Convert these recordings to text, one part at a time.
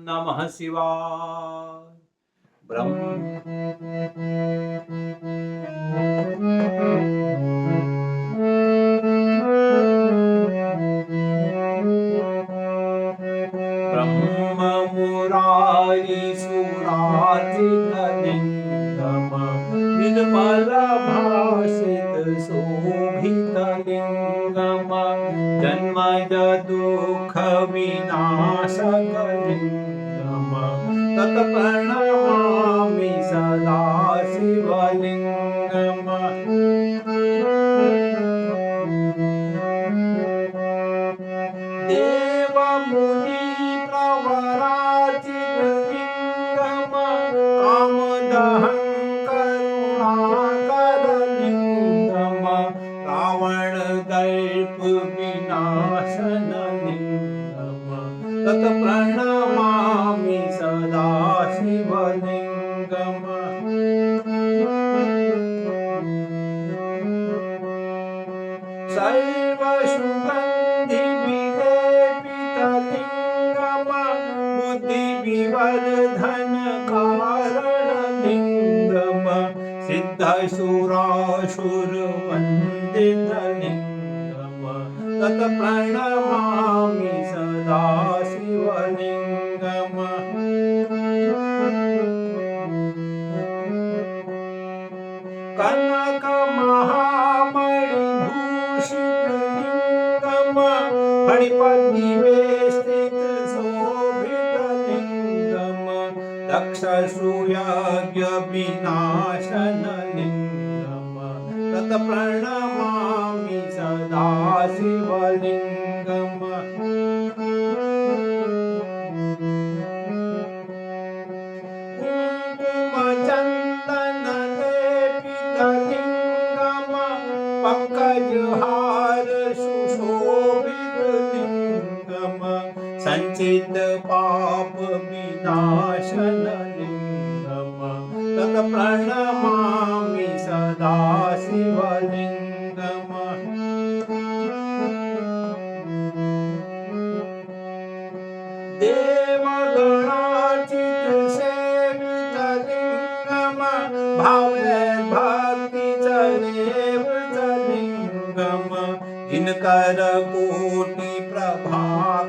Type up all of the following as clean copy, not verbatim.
नमः शिवाय। ब्रह्म मुरारी सुरार्चितलिङ्गम निर्मल भाषित शोभितलिङ्गम जन्मज दुःख विनाशकलिङ्गम तत् प्रणमामि सदा शिवलिङ्गम। देव मुनि प्रवराचितलिङ्गम कामदहं करुणाकरलिङ्गम रावण दर्प विनाशनलिङ्गम तत् प्रणमामि सदा शिवलिङ्गम। सर्वसुगन्धि विलेपितलिङ्गम बुद्धिविवर्धन कारणलिङ्गम सिद्धसुरासुरवन्दितलिङ्गम तत् प्रणमामि सदा शिवलिङ्गम। कनक महामणिभूषितलिङ्गम फणिपद्निवेष्टित शोभितलिङ्गम दक्षसूयज्ञ विनाशनलिङ्गम तत् प्रणमामि सदा शिवलिङ्गम। कुङ्कुमचन्दनलेपितलिङ्गम पङ्कजहार सुशोभितलिङ्गम सञ्चित पाप विनाशनलिङ्गम तत् प्रणमामि सदा शिवलिङ्गम। देवगणार्चित सेवितलिङ्गम भावैर्भक्तिचरेव लिङ्गम दिनकर कोटि प्रभाकरलिङ्गम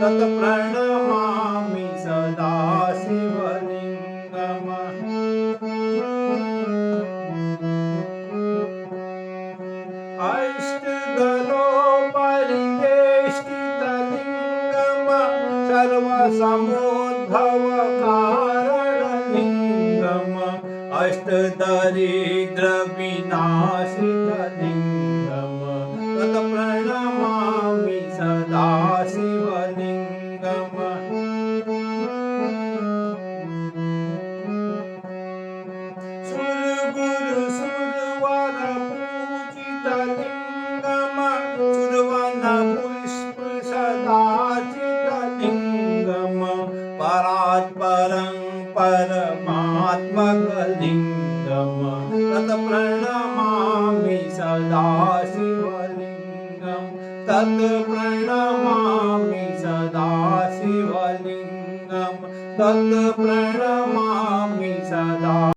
तत् प्रणमामि सदा शिवलिङ्गम। अष्टदलोपरिवेष्टितलिङ्गम सर्वसमुद्भवकारणलिङ्गम अष्टदरिद्रविनाशितलिङ्गम तत् प्रणमामि सदा शिवलिङ्गम। सुरगुरु सुरवर पूजितलिङ्गम सुरवन पुष्प सदार्चितलिङ्गम परात्परं परमात्मकलिङ्गम तत् प्रणमामि सदा शिवलिङ्गम तत् प्रणमामि सदा शिवलिङ्गम तत् प्रणमामि सदा